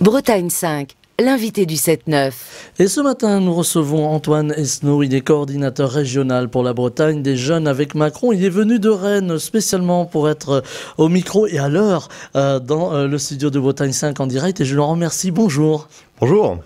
Bretagne 5, l'invité du 7-9. Et ce matin, nous recevons Antoine Esnault, il est coordinateur régional pour la Bretagne des Jeunes avec Macron. Il est venu de Rennes spécialement pour être au micro et à l'heure dans le studio de Bretagne 5 en direct. Et je le remercie. Bonjour. Bonjour.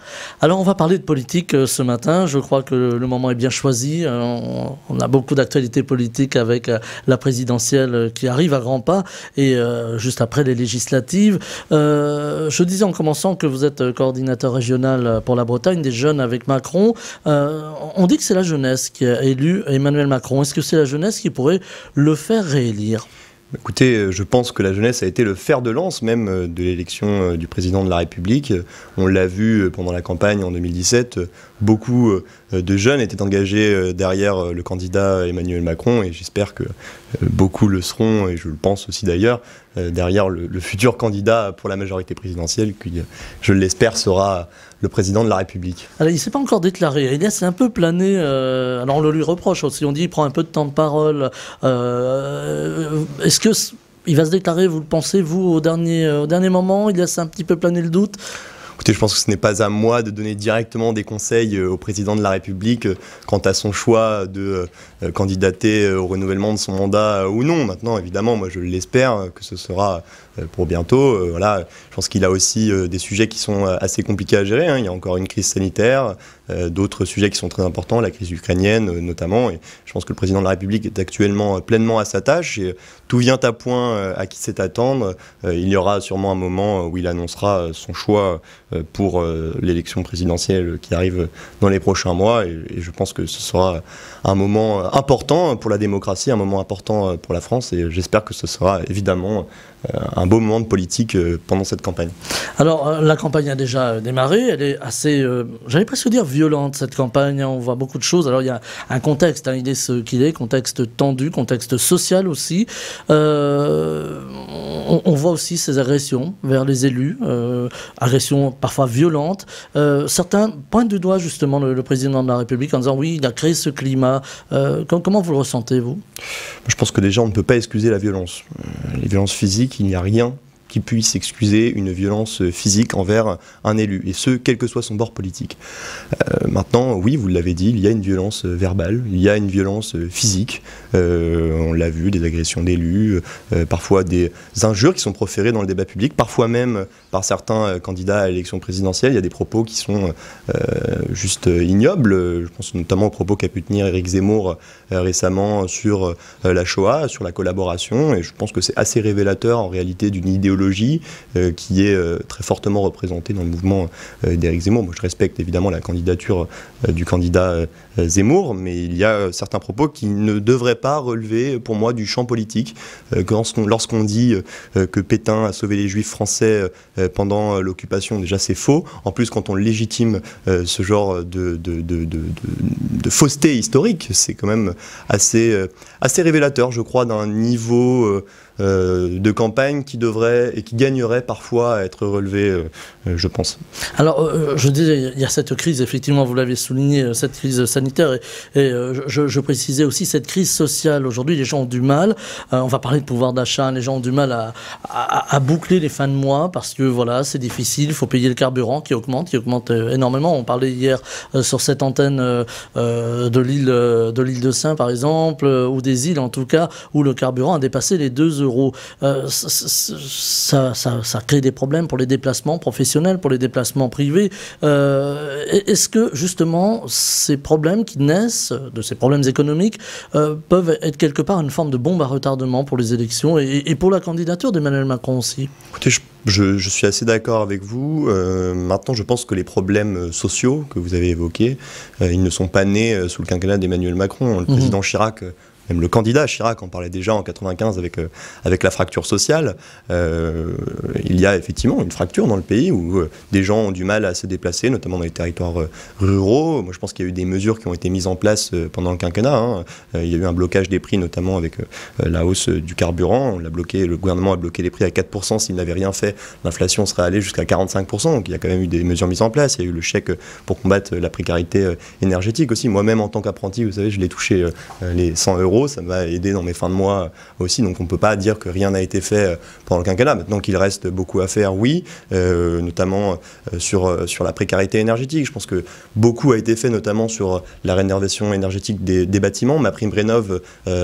Alors on va parler de politique ce matin, je crois que le moment est bien choisi, on a beaucoup d'actualités politiques avec la présidentielle qui arrive à grands pas et juste après les législatives. Je disais en commençant que vous êtes coordinateur régional pour la Bretagne des Jeunes avec Macron. On dit que c'est la jeunesse qui a élu Emmanuel Macron, est-ce que c'est la jeunesse qui pourrait le faire réélire ? Écoutez, je pense que la jeunesse a été le fer de lance même de l'élection du président de la République. On l'a vu pendant la campagne en 2017, beaucoup de jeunes étaient engagés derrière le candidat Emmanuel Macron et j'espère que beaucoup le seront, et je le pense aussi d'ailleurs, derrière le futur candidat pour la majorité présidentielle qui, je l'espère, sera le président de la République. Alors, il ne s'est pas encore déclaré, il laisse un peu planer, alors on le lui reproche aussi, on dit qu'il prend un peu de temps de parole. Est-ce qu'il va se déclarer, vous le pensez, vous, au dernier moment, il laisse un petit peu planer le doute ? Écoutez, je pense que ce n'est pas à moi de donner directement des conseils au président de la République quant à son choix de candidater au renouvellement de son mandat ou non. Maintenant, évidemment, moi je l'espère que ce sera pour bientôt. Voilà, je pense qu'il a aussi des sujets qui sont assez compliqués à gérer. Il y a encore une crise sanitaire, d'autres sujets qui sont très importants, la crise ukrainienne notamment. Et je pense que le président de la République est actuellement pleinement à sa tâche. Et tout vient à point à qui sait attendre. Il y aura sûrement un moment où il annoncera son choix pour l'élection présidentielle qui arrive dans les prochains mois. Et je pense que ce sera un moment important pour la démocratie, un moment important pour la France. Et j'espère que ce sera évidemment un beau moment de politique pendant cette campagne. Alors, la campagne a déjà démarré, elle est assez, j'allais presque dire violente, cette campagne, on voit beaucoup de choses. Alors, il y a un contexte, il est ce qu'il est, contexte tendu, contexte social aussi. On voit aussi ces agressions vers les élus, agressions parfois violentes. Certains pointent du doigt justement le président de la République en disant oui, il a créé ce climat. Comment vous le ressentez, vous ? Je pense que déjà, on ne peut pas excuser la violence. Les violences physiques, il n'y a rien qui puisse excuser une violence physique envers un élu, et ce, quel que soit son bord politique. Maintenant, oui, vous l'avez dit, il y a une violence verbale, il y a une violence physique, on l'a vu, des agressions d'élus, parfois des injures qui sont proférées dans le débat public, parfois même par certains candidats à l'élection présidentielle, il y a des propos qui sont juste ignobles, je pense notamment aux propos qu'a pu tenir Éric Zemmour récemment sur la Shoah, sur la collaboration, et je pense que c'est assez révélateur en réalité d'une idéologie qui est très fortement représentée dans le mouvement d'Éric Zemmour. Moi, je respecte évidemment la candidature du candidat Zemmour, mais il y a certains propos qui ne devraient pas relever pour moi du champ politique. Lorsqu'on dit que Pétain a sauvé les Juifs français pendant l'occupation, déjà c'est faux. En plus, quand on légitime ce genre de fausseté historique, c'est quand même assez révélateur, je crois, d'un niveau de campagne qui devrait et qui gagnerait parfois à être relevé, je pense. Alors, je disais, il y a cette crise, effectivement, vous l'avez souligné, cette crise sanitaire, et je précisais aussi cette crise sociale. Aujourd'hui, les gens ont du mal, on va parler de pouvoir d'achat, les gens ont du mal à boucler les fins de mois, parce que voilà, c'est difficile, il faut payer le carburant qui augmente énormément. On parlait hier sur cette antenne de l'île de Sein, par exemple, ou des îles en tout cas, où le carburant a dépassé les 2 €. Ça crée des problèmes pour les déplacements professionnels, pour les déplacements privés. Est-ce que justement ces problèmes qui naissent de ces problèmes économiques peuvent être quelque part une forme de bombe à retardement pour les élections et pour la candidature d'Emmanuel Macron aussi ? Écoutez, je suis assez d'accord avec vous. Maintenant, je pense que les problèmes sociaux que vous avez évoqués, ils ne sont pas nés sous le quinquennat d'Emmanuel Macron. Le président Chirac Même le candidat Chirac en parlait déjà en 1995 avec la fracture sociale. Il y a effectivement une fracture dans le pays où des gens ont du mal à se déplacer, notamment dans les territoires ruraux. Moi, je pense qu'il y a eu des mesures qui ont été mises en place pendant le quinquennat. Il y a eu un blocage des prix, notamment avec la hausse du carburant. Le gouvernement a bloqué les prix à 4%. S'il n'avait rien fait, l'inflation serait allée jusqu'à 45%. Donc il y a quand même eu des mesures mises en place. Il y a eu le chèque pour combattre la précarité énergétique aussi. Moi-même, en tant qu'apprenti, vous savez, je l'ai touché les 100 € euros, ça m'a aidé dans mes fins de mois aussi, donc on ne peut pas dire que rien n'a été fait pendant le quinquennat. Maintenant qu'il reste beaucoup à faire, oui, notamment sur la précarité énergétique. Je pense que beaucoup a été fait, notamment sur la rénovation énergétique des bâtiments. MaPrimeRénov',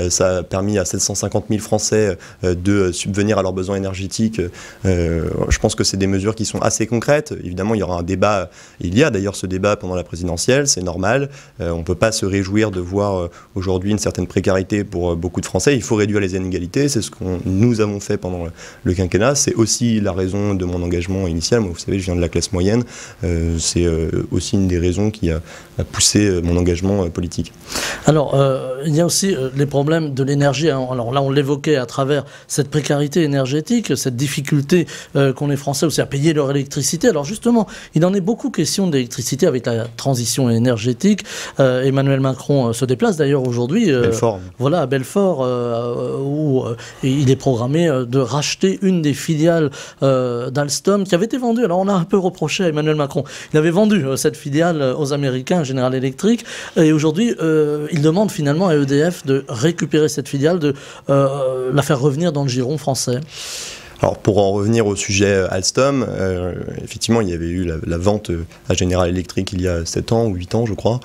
ça a permis à 750 000 Français de subvenir à leurs besoins énergétiques. Je pense que c'est des mesures qui sont assez concrètes. Évidemment, il y aura un débat, il y a d'ailleurs ce débat pendant la présidentielle, c'est normal. On ne peut pas se réjouir de voir aujourd'hui une certaine précarité pour beaucoup de Français. Il faut réduire les inégalités, c'est ce que nous avons fait pendant le quinquennat. C'est aussi la raison de mon engagement initial. Moi, vous savez, je viens de la classe moyenne. C'est aussi une des raisons qui a poussé mon engagement politique. Alors, il y a aussi les problèmes de l'énergie. Alors là, on l'évoquait à travers cette précarité énergétique, cette difficulté qu'ont les Français aussi à payer leur électricité. Alors justement, il en est beaucoup question d'électricité avec la transition énergétique. Emmanuel Macron se déplace d'ailleurs aujourd'hui voilà, à Belfort, où il est programmé de racheter une des filiales d'Alstom qui avait été vendue. Alors on a un peu reproché à Emmanuel Macron. Il avait vendu cette filiale aux Américains, General Electric, et aujourd'hui il demande finalement à EDF de récupérer cette filiale, de la faire revenir dans le giron français. Alors pour en revenir au sujet Alstom, effectivement il y avait eu la vente à General Electric il y a 7 ans ou 8 ans je crois,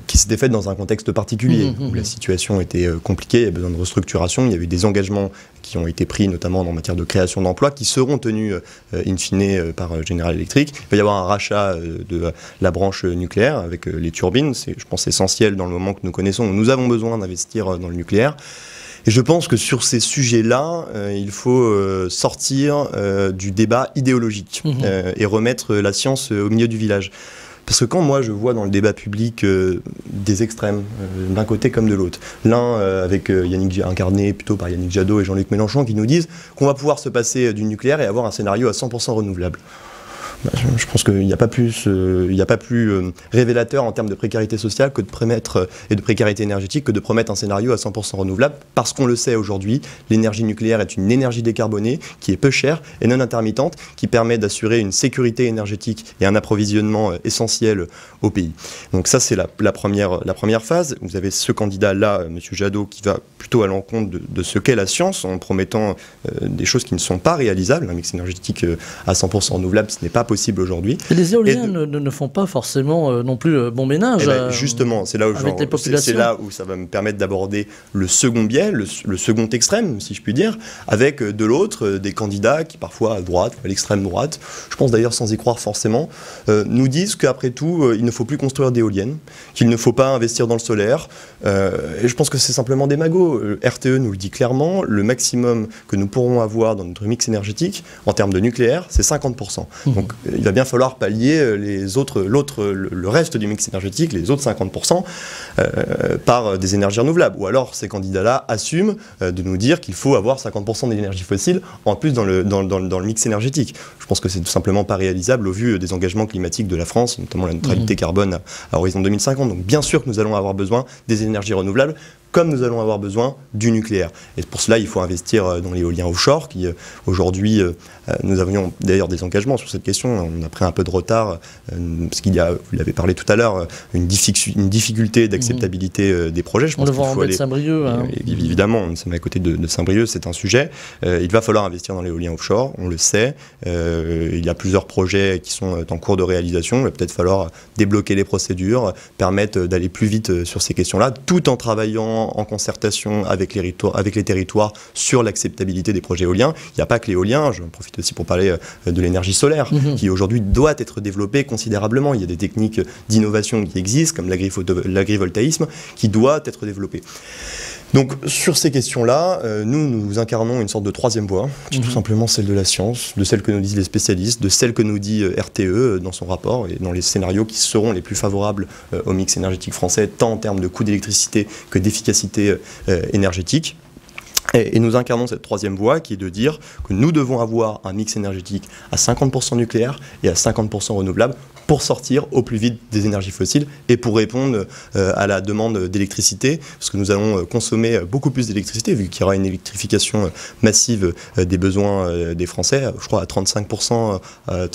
qui s'était faite dans un contexte particulier, où la situation était compliquée, il y avait besoin de restructuration, il y avait eu des engagements qui ont été pris notamment en matière de création d'emplois, qui seront tenus in fine par General Electric. Il va y avoir un rachat de la branche nucléaire avec les turbines, c'est je pense essentiel dans le moment que nous connaissons, où nous avons besoin d'investir dans le nucléaire. Et je pense que sur ces sujets-là, il faut sortir du débat idéologique et remettre la science au milieu du village. Parce que quand moi je vois dans le débat public des extrêmes, d'un côté comme de l'autre, l'un avec incarné plutôt par Yannick Jadot et Jean-Luc Mélenchon, qui nous disent qu'on va pouvoir se passer du nucléaire et avoir un scénario à 100% renouvelable. Je pense qu'il n'y a pas plus, révélateur en termes de précarité sociale que de promettre, et de précarité énergétique que de promettre un scénario à 100% renouvelable, parce qu'on le sait aujourd'hui, l'énergie nucléaire est une énergie décarbonée qui est peu chère et non intermittente, qui permet d'assurer une sécurité énergétique et un approvisionnement essentiel au pays. Donc ça c'est la première phase. Vous avez ce candidat-là, M. Jadot, qui va plutôt à l'encontre de ce qu'est la science, en promettant des choses qui ne sont pas réalisables. Un mix énergétique à 100% renouvelable, ce n'est pas possible aujourd'hui. Et les éoliens ne font pas forcément non plus bon ménage. Justement, c'est là où ça va me permettre d'aborder le second biais, le second extrême, si je puis dire, avec de l'autre des candidats qui parfois à droite, à l'extrême droite, je pense d'ailleurs sans y croire forcément, nous disent qu'après tout, il ne faut plus construire d'éoliennes, qu'il ne faut pas investir dans le solaire. Et je pense que c'est simplement des magots. RTE nous le dit clairement, le maximum que nous pourrons avoir dans notre mix énergétique, en termes de nucléaire, c'est 50%. Donc il va bien falloir pallier le reste du mix énergétique, les autres 50%, par des énergies renouvelables. Ou alors ces candidats-là assument de nous dire qu'il faut avoir 50% d'énergie fossile en plus dans le mix énergétique. Je pense que c'est tout simplement pas réalisable au vu des engagements climatiques de la France, notamment la neutralité carbone à horizon 2050. Donc bien sûr que nous allons avoir besoin des énergies renouvelables, comme nous allons avoir besoin du nucléaire. Et pour cela, il faut investir dans l'éolien offshore, qui aujourd'hui, nous avions d'ailleurs des engagements sur cette question, on a pris un peu de retard, parce qu'il y a, vous l'avez parlé tout à l'heure, une difficulté d'acceptabilité des projets. Je pense on le voit en baie de Saint-Brieuc. Évidemment, nous sommes à côté de Saint-Brieuc, c'est un sujet. Il va falloir investir dans l'éolien offshore, on le sait. Il y a plusieurs projets qui sont en cours de réalisation, il va peut-être falloir débloquer les procédures, permettre d'aller plus vite sur ces questions-là, tout en travaillant en concertation avec les territoires sur l'acceptabilité des projets éoliens. Il n'y a pas que l'éolien, je profite aussi pour parler de l'énergie solaire, qui aujourd'hui doit être développée considérablement. Il y a des techniques d'innovation qui existent, comme l'agrivoltaïsme, qui doit être développée. Donc sur ces questions-là, nous incarnons une sorte de troisième voie, qui est tout simplement celle de la science, de celle que nous disent les spécialistes, de celle que nous dit RTE dans son rapport et dans les scénarios qui seront les plus favorables au mix énergétique français, tant en termes de coût d'électricité que d'efficacité énergétique. Et nous incarnons cette troisième voie qui est de dire que nous devons avoir un mix énergétique à 50% nucléaire et à 50% renouvelable pour sortir au plus vite des énergies fossiles et pour répondre à la demande d'électricité, parce que nous allons consommer beaucoup plus d'électricité vu qu'il y aura une électrification massive des besoins des Français, je crois à 35%,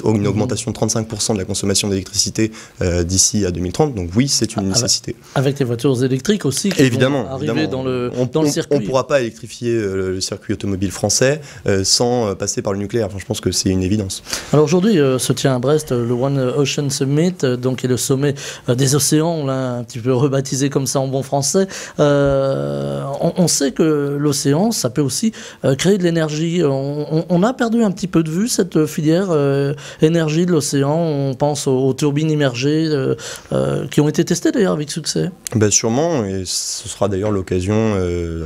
une augmentation de 35% de la consommation d'électricité d'ici à 2030, donc oui, c'est une nécessité. Avec les voitures électriques aussi qui vont arriver dans le circuit. On ne pourra pas électrifier le circuit automobile français sans passer par le nucléaire. Enfin, je pense que c'est une évidence. Alors aujourd'hui se tient à Brest le One Ocean Summit, donc qui est le sommet des océans, on l'a un petit peu rebaptisé comme ça en bon français. On sait que l'océan, ça peut aussi créer de l'énergie. On a perdu un petit peu de vue cette filière énergie de l'océan. On pense aux turbines immergées qui ont été testées d'ailleurs avec succès. Ben sûrement, et ce sera d'ailleurs l'occasion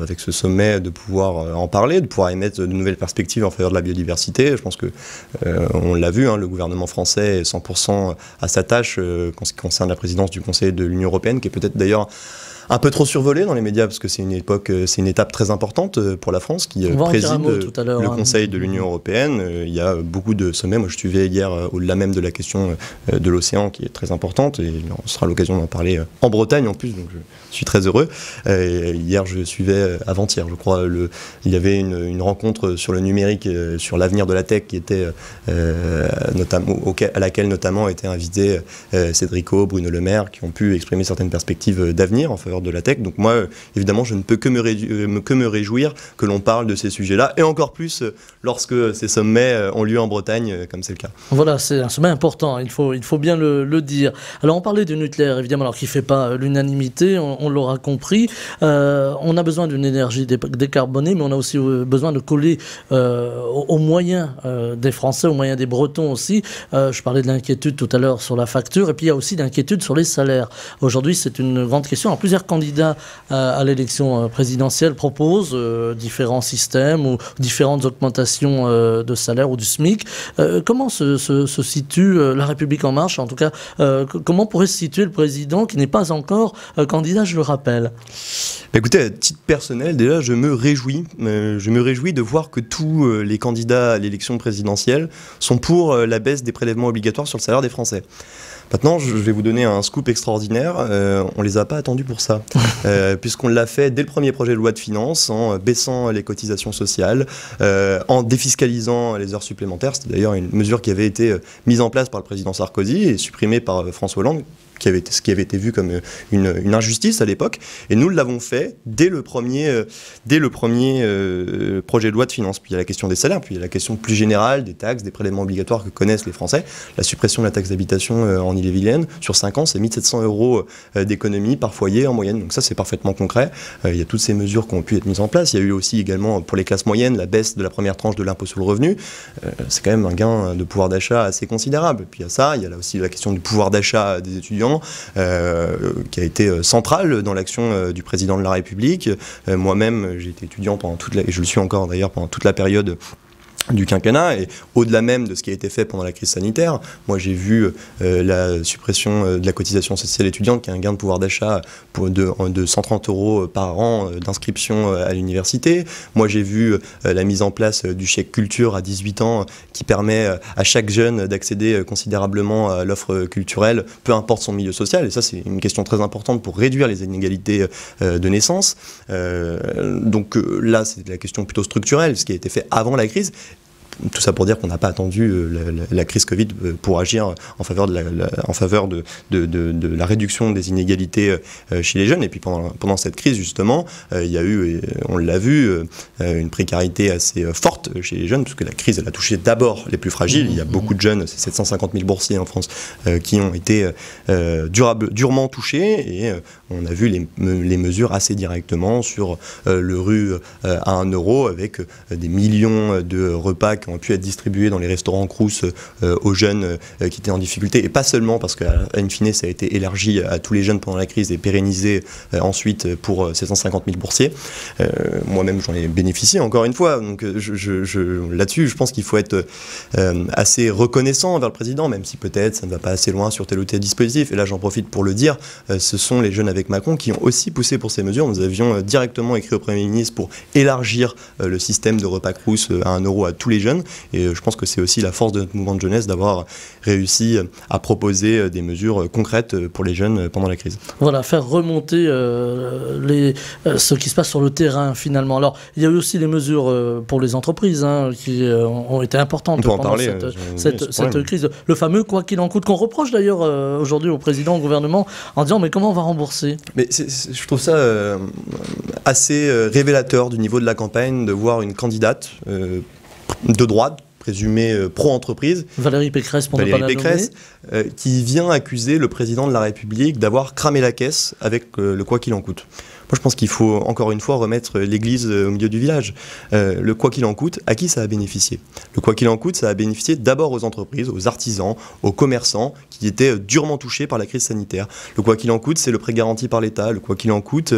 avec ce sommet de pouvoir en parler, de pouvoir émettre de nouvelles perspectives en faveur de la biodiversité. Je pense que on l'a vu, hein, le gouvernement français est 100% à sa tâche en ce qui concerne la présidence du Conseil de l'Union européenne, qui est peut-être d'ailleurs un peu trop survolé dans les médias parce que c'est une étape très importante pour la France qui préside le Conseil de l'Union européenne. Il y a beaucoup de sommets. Moi, je suivais hier au-delà même de la question de l'océan qui est très importante et on sera l'occasion d'en parler en Bretagne en plus, donc je suis très heureux. Hier, je suivais avant-hier, je crois, il y avait une rencontre sur le numérique, sur l'avenir de la tech qui était à laquelle notamment étaient invités Cédric O, Bruno Le Maire, qui ont pu exprimer certaines perspectives d'avenir en faveur de la tech. Donc moi, évidemment, je ne peux que me réjouir que l'on parle de ces sujets-là, et encore plus lorsque ces sommets ont lieu en Bretagne, comme c'est le cas. Voilà, c'est un sommet important, il faut bien le dire. Alors on parlait du nucléaire, évidemment, alors qui ne fait pas l'unanimité, on l'aura compris. On a besoin d'une énergie décarbonée, mais on a aussi besoin de coller aux moyens des Français, aux moyens des Bretons aussi. Je parlais de l'inquiétude tout à l'heure sur la facture, et puis il y a aussi l'inquiétude sur les salaires. Aujourd'hui, c'est une grande question. Alors, plusieurs candidats à l'élection présidentielle proposent différents systèmes ou différentes augmentations de salaire ou du SMIC. Comment se situe La République En Marche? En tout cas, comment pourrait se situer le président qui n'est pas encore candidat, je le rappelle? Écoutez, à titre personnel, déjà, je me réjouis de voir que tous les candidats à l'élection présidentielle sont pour la baisse des prélèvements obligatoires sur le salaire des Français. Maintenant, je vais vous donner un scoop extraordinaire. On ne les a pas attendus pour ça, puisqu'on l'a fait dès le premier projet de loi de finances, en baissant les cotisations sociales, en défiscalisant les heures supplémentaires. C'était d'ailleurs une mesure qui avait été mise en place par le président Sarkozy et supprimée par François Hollande, ce qui avait été vu comme une injustice à l'époque. Et nous l'avons fait dès le premier projet de loi de finances. Puis il y a la question des salaires, puis il y a la question plus générale des taxes, des prélèvements obligatoires que connaissent les Français. La suppression de la taxe d'habitation en Ille-et-Vilaine, sur 5 ans, c'est 1700 € d'économie par foyer en moyenne. Donc ça, c'est parfaitement concret. Il y a toutes ces mesures qui ont pu être mises en place. Il y a eu aussi également, pour les classes moyennes, la baisse de la première tranche de l'impôt sur le revenu. C'est quand même un gain de pouvoir d'achat assez considérable. Puis il y a ça, il y a là aussi la question du pouvoir d'achat des étudiants, qui a été centrale dans l'action du président de la République. Moi-même, j'ai été étudiant et je le suis encore d'ailleurs pendant toute la période du quinquennat, et au-delà même de ce qui a été fait pendant la crise sanitaire, moi j'ai vu la suppression de la cotisation sociale étudiante, qui est un gain de pouvoir d'achat de 130 € par an d'inscription à l'université. Moi j'ai vu la mise en place du chèque culture à 18 ans, qui permet à chaque jeune d'accéder considérablement à l'offre culturelle, peu importe son milieu social, et ça c'est une question très importante pour réduire les inégalités de naissance. Donc là c'est la question plutôt structurelle, ce qui a été fait avant la crise. Tout ça pour dire qu'on n'a pas attendu la crise Covid pour agir en faveur de la réduction des inégalités chez les jeunes. Et puis pendant cette crise, justement, il y a eu, on l'a vu, une précarité assez forte chez les jeunes, parce que la crise, elle a touché d'abord les plus fragiles. Il y a beaucoup de jeunes, c'est 750 000 boursiers en France, qui ont été durement touchés. Et on a vu les mesures assez directement sur le RU à 1 €, avec des millions de repas qui qui ont pu être distribués dans les restaurants Crous aux jeunes qui étaient en difficulté, et pas seulement parce qu'à in fine ça a été élargi à tous les jeunes pendant la crise et pérennisé ensuite pour 750 000 boursiers. Moi-même j'en ai bénéficié encore une fois, donc là-dessus je pense qu'il faut être assez reconnaissant envers le président, même si peut-être ça ne va pas assez loin sur tel ou tel dispositif. Et là j'en profite pour le dire, ce sont les jeunes avec Macron qui ont aussi poussé pour ces mesures. Nous avions directement écrit au Premier ministre pour élargir le système de repas Crous à 1 € à tous les jeunes, et je pense que c'est aussi la force de notre mouvement de jeunesse d'avoir réussi à proposer des mesures concrètes pour les jeunes pendant la crise. Voilà, faire remonter ce qui se passe sur le terrain finalement. Alors il y a eu aussi les mesures pour les entreprises qui ont été importantes pendant cette crise. Le fameux quoi qu'il en coûte, qu'on reproche d'ailleurs aujourd'hui au président, au gouvernement, en disant mais comment on va rembourser? Mais je trouve ça assez révélateur du niveau de la campagne de voir une candidate de droite, présumée pro-entreprise, Valérie Pécresse, pour ne pas la nommer, qui vient accuser le président de la République d'avoir cramé la caisse avec le quoi qu'il en coûte. Moi, je pense qu'il faut encore une fois remettre l'église au milieu du village. Le quoi qu'il en coûte, à qui ça a bénéficié? Le quoi qu'il en coûte, ça a bénéficié d'abord aux entreprises, aux artisans, aux commerçants qui étaient durement touchés par la crise sanitaire. Le quoi qu'il en coûte, c'est le prêt garanti par l'État. Le quoi qu'il en coûte,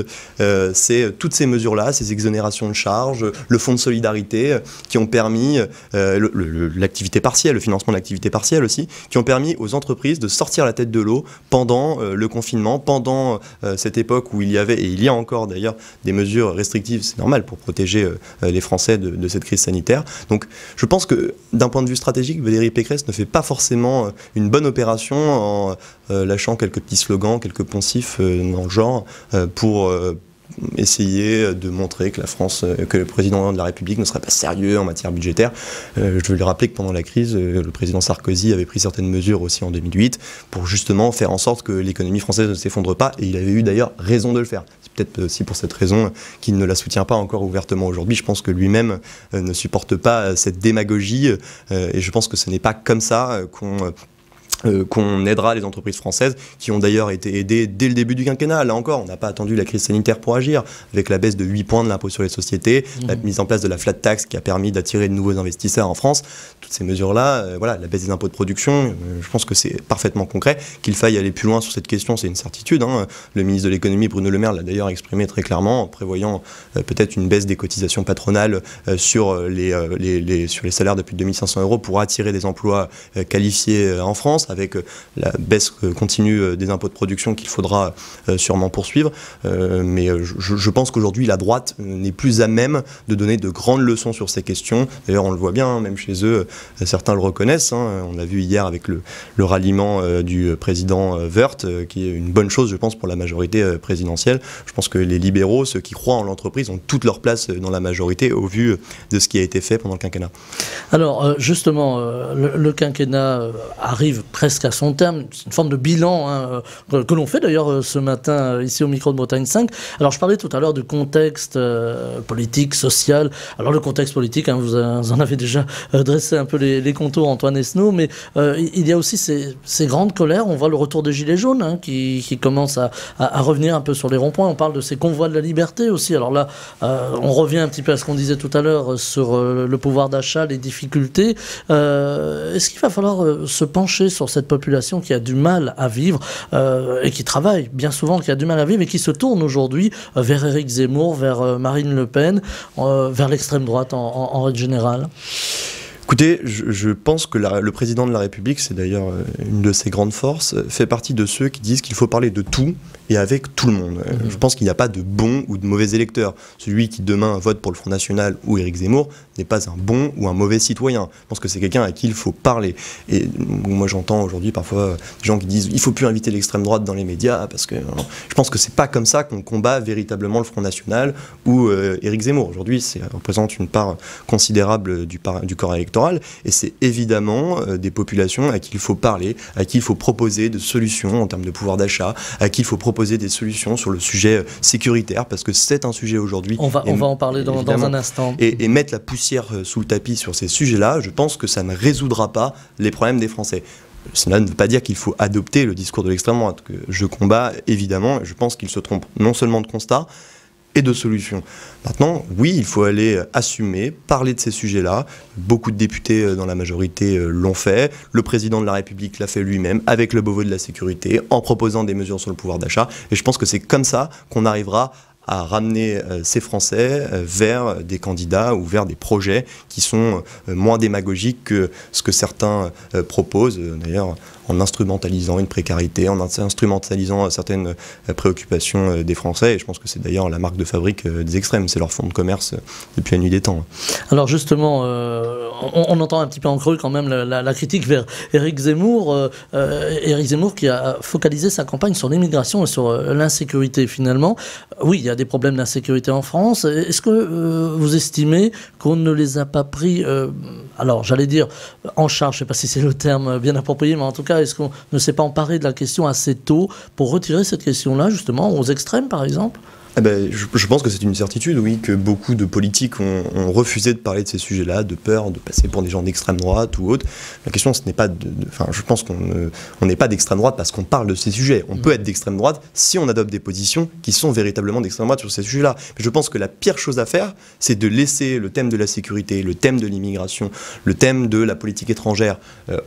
c'est toutes ces mesures-là, ces exonérations de charges, le fonds de solidarité qui ont permis l'activité partielle, le financement de l'activité partielle aussi, qui ont permis aux entreprises de sortir la tête de l'eau pendant le confinement, pendant cette époque où il y avait, et il y a encore d'ailleurs des mesures restrictives, c'est normal pour protéger les Français de cette crise sanitaire. Donc je pense que d'un point de vue stratégique, Valérie Pécresse ne fait pas forcément une bonne opération en lâchant quelques petits slogans, quelques poncifs dans le genre pour essayer de montrer que la France, que le président de la République ne serait pas sérieux en matière budgétaire. Je veux lui rappeler que pendant la crise, le président Sarkozy avait pris certaines mesures aussi en 2008 pour justement faire en sorte que l'économie française ne s'effondre pas, et il avait eu d'ailleurs raison de le faire. C'est peut-être aussi pour cette raison qu'il ne la soutient pas encore ouvertement aujourd'hui. Je pense que lui-même ne supporte pas cette démagogie, et je pense que ce n'est pas comme ça qu'on aidera les entreprises françaises, qui ont d'ailleurs été aidées dès le début du quinquennat. Là encore, on n'a pas attendu la crise sanitaire pour agir, avec la baisse de 8 points de l'impôt sur les sociétés, la mise en place de la flat tax qui a permis d'attirer de nouveaux investisseurs en France. Toutes ces mesures-là, voilà, la baisse des impôts de production, je pense que c'est parfaitement concret. Qu'il faille aller plus loin sur cette question, c'est une certitude. Le ministre de l'économie, Bruno Le Maire, l'a d'ailleurs exprimé très clairement, en prévoyant peut-être une baisse des cotisations patronales sur les salaires de plus de 2500 € pour attirer des emplois qualifiés en France, avec la baisse continue des impôts de production qu'il faudra sûrement poursuivre. Mais je pense qu'aujourd'hui, la droite n'est plus à même de donner de grandes leçons sur ces questions. D'ailleurs, on le voit bien, même chez eux, certains le reconnaissent. On l'a vu hier avec le ralliement du président Woerth, qui est une bonne chose, je pense, pour la majorité présidentielle. Je pense que les libéraux, ceux qui croient en l'entreprise, ont toute leur place dans la majorité au vu de ce qui a été fait pendant le quinquennat. Alors, justement, le quinquennat arrive presque à son terme, c'est une forme de bilan que l'on fait d'ailleurs ce matin ici au micro de Bretagne 5. Alors je parlais tout à l'heure du contexte politique, social. Alors le contexte politique, vous en avez déjà dressé un peu les contours, Antoine Esnault, mais il y a aussi ces grandes colères. On voit le retour des Gilets jaunes qui commencent à revenir un peu sur les ronds-points. On parle de ces convois de la liberté aussi. Alors là, on revient un petit peu à ce qu'on disait tout à l'heure sur le pouvoir d'achat, les difficultés. Est-ce qu'il va falloir se pencher sur cette population qui a du mal à vivre et qui travaille bien souvent, qui a du mal à vivre et qui se tourne aujourd'hui vers Éric Zemmour, vers Marine Le Pen, vers l'extrême droite en règle générale? Écoutez, je pense que le président de la République, c'est d'ailleurs une de ses grandes forces, fait partie de ceux qui disent qu'il faut parler de tout et avec tout le monde. Je pense qu'il n'y a pas de bon ou de mauvais électeur. Celui qui demain vote pour le Front National ou Éric Zemmour n'est pas un bon ou un mauvais citoyen. Je pense que c'est quelqu'un à qui il faut parler. Et moi j'entends aujourd'hui parfois des gens qui disent il ne faut plus inviter l'extrême droite dans les médias, parce que je pense que c'est pas comme ça qu'on combat véritablement le Front National ou Éric Zemmour. Aujourd'hui, ça représente une part considérable du corps électoral, et c'est évidemment des populations à qui il faut parler, à qui il faut proposer des solutions en termes de pouvoir d'achat, à qui il faut proposer des solutions sur le sujet sécuritaire, parce que c'est un sujet aujourd'hui. On va en parler dans un instant. Et mettre la poussière sous le tapis sur ces sujets-là, je pense que ça ne résoudra pas les problèmes des Français. Cela ne veut pas dire qu'il faut adopter le discours de l'extrême droite, que je combats évidemment. Je pense qu'il se trompe non seulement de constat, et de solutions. Maintenant, oui, il faut aller assumer, parler de ces sujets-là. Beaucoup de députés dans la majorité l'ont fait. Le président de la République l'a fait lui-même avec le Beauvau de la sécurité, en proposant des mesures sur le pouvoir d'achat. Et je pense que c'est comme ça qu'on arrivera à ramener ces Français vers des candidats ou vers des projets qui sont moins démagogiques que ce que certains proposent, d'ailleurs en instrumentalisant une précarité, en instrumentalisant certaines préoccupations des Français. Et je pense que c'est d'ailleurs la marque de fabrique des extrêmes, c'est leur fonds de commerce depuis la nuit des temps. Alors justement, on entend un petit peu en creux quand même la critique vers Éric Zemmour. Éric Zemmour qui a focalisé sa campagne sur l'immigration et sur l'insécurité finalement. Oui, il y a des problèmes d'insécurité en France. Est-ce que vous estimez qu'on ne les a pas pris, alors j'allais dire en charge, je ne sais pas si c'est le terme bien approprié, mais en tout cas, est-ce qu'on ne s'est pas emparé de la question assez tôt pour retirer cette question-là justement aux extrêmes par exemple ? Eh ben, je pense que c'est une certitude, oui, que beaucoup de politiques ont refusé de parler de ces sujets-là, de peur de passer pour des gens d'extrême droite ou autre. La question, ce n'est pas je pense qu'on n'est pas d'extrême droite parce qu'on parle de ces sujets. On peut être d'extrême droite si on adopte des positions qui sont véritablement d'extrême droite sur ces sujets-là. Mais je pense que la pire chose à faire, c'est de laisser le thème de la sécurité, le thème de l'immigration, le thème de la politique étrangère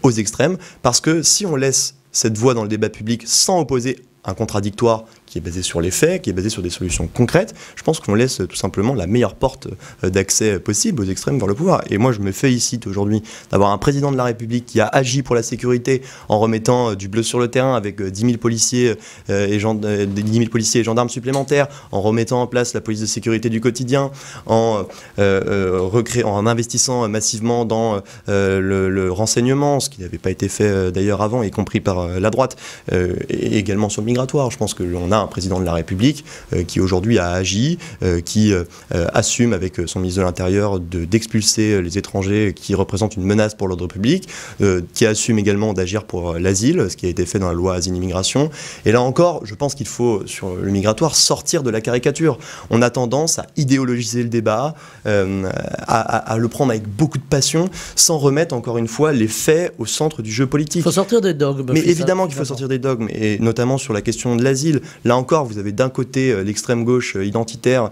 aux extrêmes, parce que si on laisse cette voix dans le débat public sans opposer un contradictoire qui est basé sur les faits, qui est basé sur des solutions concrètes, je pense qu'on laisse tout simplement la meilleure porte d'accès possible aux extrêmes vers le pouvoir. Et moi, je me félicite aujourd'hui d'avoir un président de la République qui a agi pour la sécurité en remettant du bleu sur le terrain avec 10 000 policiers et gendarmes supplémentaires, en remettant en place la police de sécurité du quotidien, en investissant massivement dans le renseignement, ce qui n'avait pas été fait d'ailleurs avant, y compris par la droite, et également sur le migratoire. Je pense qu'on a un président de la République qui aujourd'hui a agi, qui assume avec son ministre de l'Intérieur d'expulser les étrangers qui représentent une menace pour l'ordre public, qui assume également d'agir pour l'asile, ce qui a été fait dans la loi Asile-Immigration. Et là encore, je pense qu'il faut, sur le migratoire, sortir de la caricature. On a tendance à idéologiser le débat, à le prendre avec beaucoup de passion, sans remettre encore une fois les faits au centre du jeu politique. Il faut sortir des dogmes. Mais évidemment qu'il faut sortir des dogmes, et notamment sur la question de l'asile. Là encore, vous avez d'un côté l'extrême gauche identitaire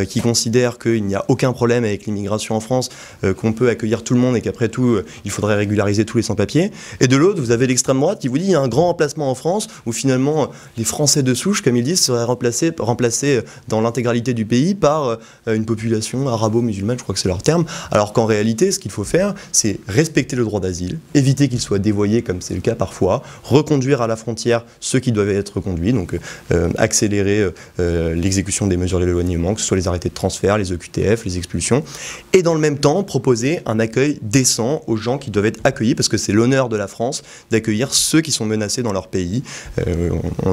qui considère qu'il n'y a aucun problème avec l'immigration en France, qu'on peut accueillir tout le monde et qu'après tout, il faudrait régulariser tous les sans-papiers. Et de l'autre, vous avez l'extrême droite qui vous dit qu'il y a un grand remplacement en France où finalement les Français de souche, comme ils disent, seraient remplacés dans l'intégralité du pays par une population arabo-musulmane, je crois que c'est leur terme. Alors qu'en réalité, ce qu'il faut faire, c'est respecter le droit d'asile, éviter qu'il soit dévoyé comme c'est le cas parfois, reconduire à la frontière ceux qui doivent être reconduits, donc accélérer l'exécution des mesures d'éloignement, que ce soit les arrêtés de transfert, les EQTF, les expulsions, et dans le même temps proposer un accueil décent aux gens qui doivent être accueillis, parce que c'est l'honneur de la France d'accueillir ceux qui sont menacés dans leur pays.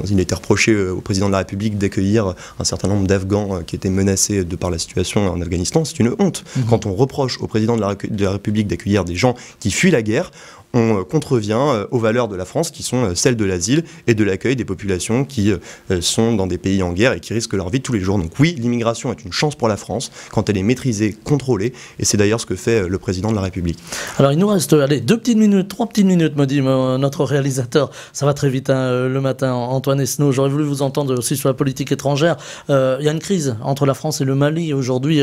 Il a été reproché au président de la République d'accueillir un certain nombre d'Afghans qui étaient menacés de par la situation en Afghanistan. C'est une honte. Quand on reproche au président de la République d'accueillir des gens qui fuient la guerre, on contrevient aux valeurs de la France qui sont celles de l'asile et de l'accueil des populations qui sont dans des pays en guerre et qui risquent leur vie tous les jours. Donc oui, l'immigration est une chance pour la France quand elle est maîtrisée, contrôlée, et c'est d'ailleurs ce que fait le président de la République. Alors il nous reste 3 petites minutes, me dit notre réalisateur. Ça va très vite le matin, Antoine Esnault. J'aurais voulu vous entendre aussi sur la politique étrangère. Il y a une crise entre la France et le Mali aujourd'hui,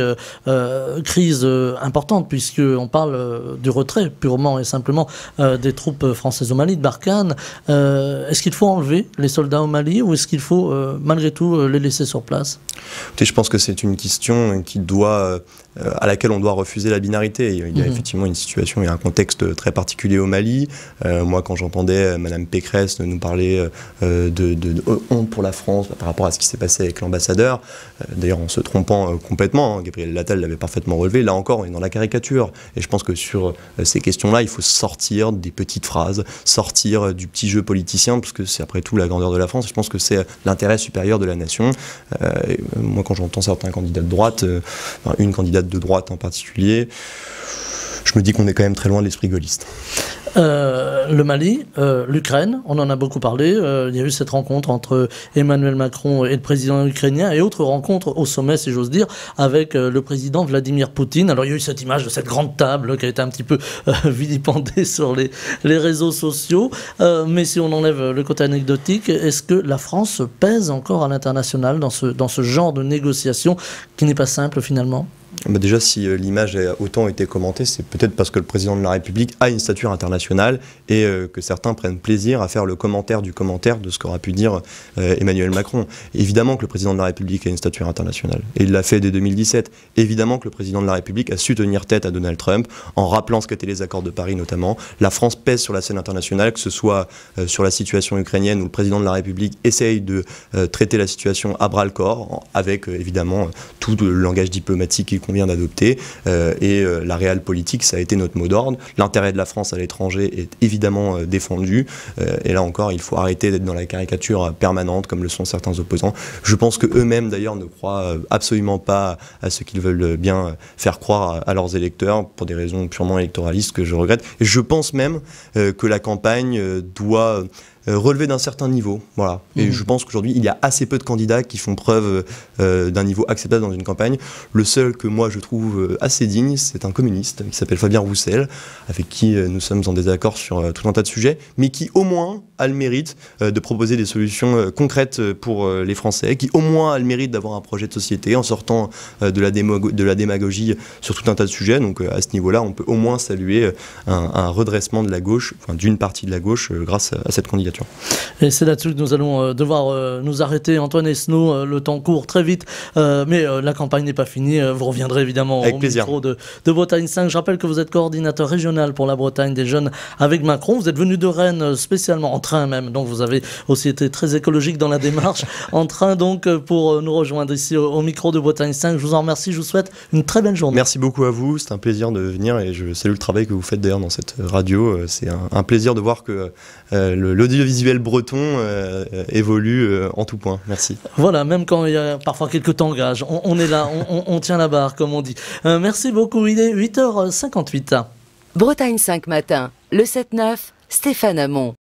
crise importante puisqu'on parle du retrait purement et simplement des troupes françaises au Mali, de Barkhane. Est-ce qu'il faut enlever les soldats au Mali ou est-ce qu'il faut malgré tout les laisser sur place ? Écoutez, je pense que c'est une question à laquelle on doit refuser la binarité. Il y a effectivement une situation et un contexte très particulier au Mali. Moi, quand j'entendais Madame Pécresse nous parler de honte pour la France par rapport à ce qui s'est passé avec l'ambassadeur, d'ailleurs en se trompant complètement, Gabriel Attal l'avait parfaitement relevé, là encore on est dans la caricature. Et je pense que sur ces questions-là, il faut sortir des petites phrases, sortir du petit jeu politicien, parce que c'est après tout la grandeur de la France. Je pense que c'est l'intérêt supérieur de la nation. Moi, quand j'entends certains candidats de droite, une candidate de droite en particulier, je me dis qu'on est quand même très loin de l'esprit gaulliste. Le Mali, l'Ukraine, on en a beaucoup parlé. Il y a eu cette rencontre entre Emmanuel Macron et le président ukrainien et autres rencontres au sommet, si j'ose dire, avec le président Vladimir Poutine. Alors il y a eu cette image de cette grande table qui a été un petit peu vilipendée sur les réseaux sociaux. Mais si on enlève le côté anecdotique, est-ce que la France pèse encore à l'international dans ce genre de négociation qui n'est pas simple finalement ? Déjà, si l'image a autant été commentée, c'est peut-être parce que le président de la République a une stature internationale et que certains prennent plaisir à faire le commentaire du commentaire de ce qu'aura pu dire Emmanuel Macron. Évidemment que le président de la République a une stature internationale, et il l'a fait dès 2017. Évidemment que le président de la République a su tenir tête à Donald Trump en rappelant ce qu'étaient les accords de Paris notamment. La France pèse sur la scène internationale, que ce soit sur la situation ukrainienne où le président de la République essaye de traiter la situation à bras-le-corps, avec évidemment tout le langage diplomatique qu'il convient d'adopter, et la réelle politique, ça a été notre mot d'ordre. L'intérêt de la France à l'étranger est évidemment défendu, et là encore, il faut arrêter d'être dans la caricature permanente, comme le sont certains opposants. Je pense qu'eux-mêmes, d'ailleurs, ne croient absolument pas à ce qu'ils veulent bien faire croire à leurs électeurs, pour des raisons purement électoralistes que je regrette. Et je pense même que la campagne doit relever d'un certain niveau, voilà. Et je pense qu'aujourd'hui, il y a assez peu de candidats qui font preuve d'un niveau acceptable dans une campagne. Le seul que moi je trouve assez digne, c'est un communiste qui s'appelle Fabien Roussel, avec qui nous sommes en désaccord sur tout un tas de sujets, mais qui au moins a le mérite de proposer des solutions concrètes pour les Français, qui au moins a le mérite d'avoir un projet de société en sortant de la démagogie sur tout un tas de sujets. Donc à ce niveau-là, on peut au moins saluer un redressement de la gauche, enfin, d'une partie de la gauche, grâce à cette candidature. Et c'est là-dessus que nous allons devoir nous arrêter. Antoine Esnault, le temps court très vite, mais la campagne n'est pas finie. Vous reviendrez évidemment au micro de Bretagne 5. Je rappelle que vous êtes coordinateur régional pour la Bretagne des jeunes avec Macron. Vous êtes venu de Rennes spécialement, en train même, donc vous avez aussi été très écologique dans la démarche, en train donc pour nous rejoindre ici au micro de Bretagne 5. Je vous en remercie, je vous souhaite une très belle journée. Merci beaucoup à vous, c'est un plaisir de venir et je salue le travail que vous faites d'ailleurs dans cette radio. C'est un plaisir de voir que l'audiovisuel breton évolue en tout point. Merci. Voilà, même quand il y a parfois quelques tangages, on est là, on tient la barre, comme on dit. Merci beaucoup, il est 8h58. Bretagne 5 matin, le 7-9, Stéphane Hamon.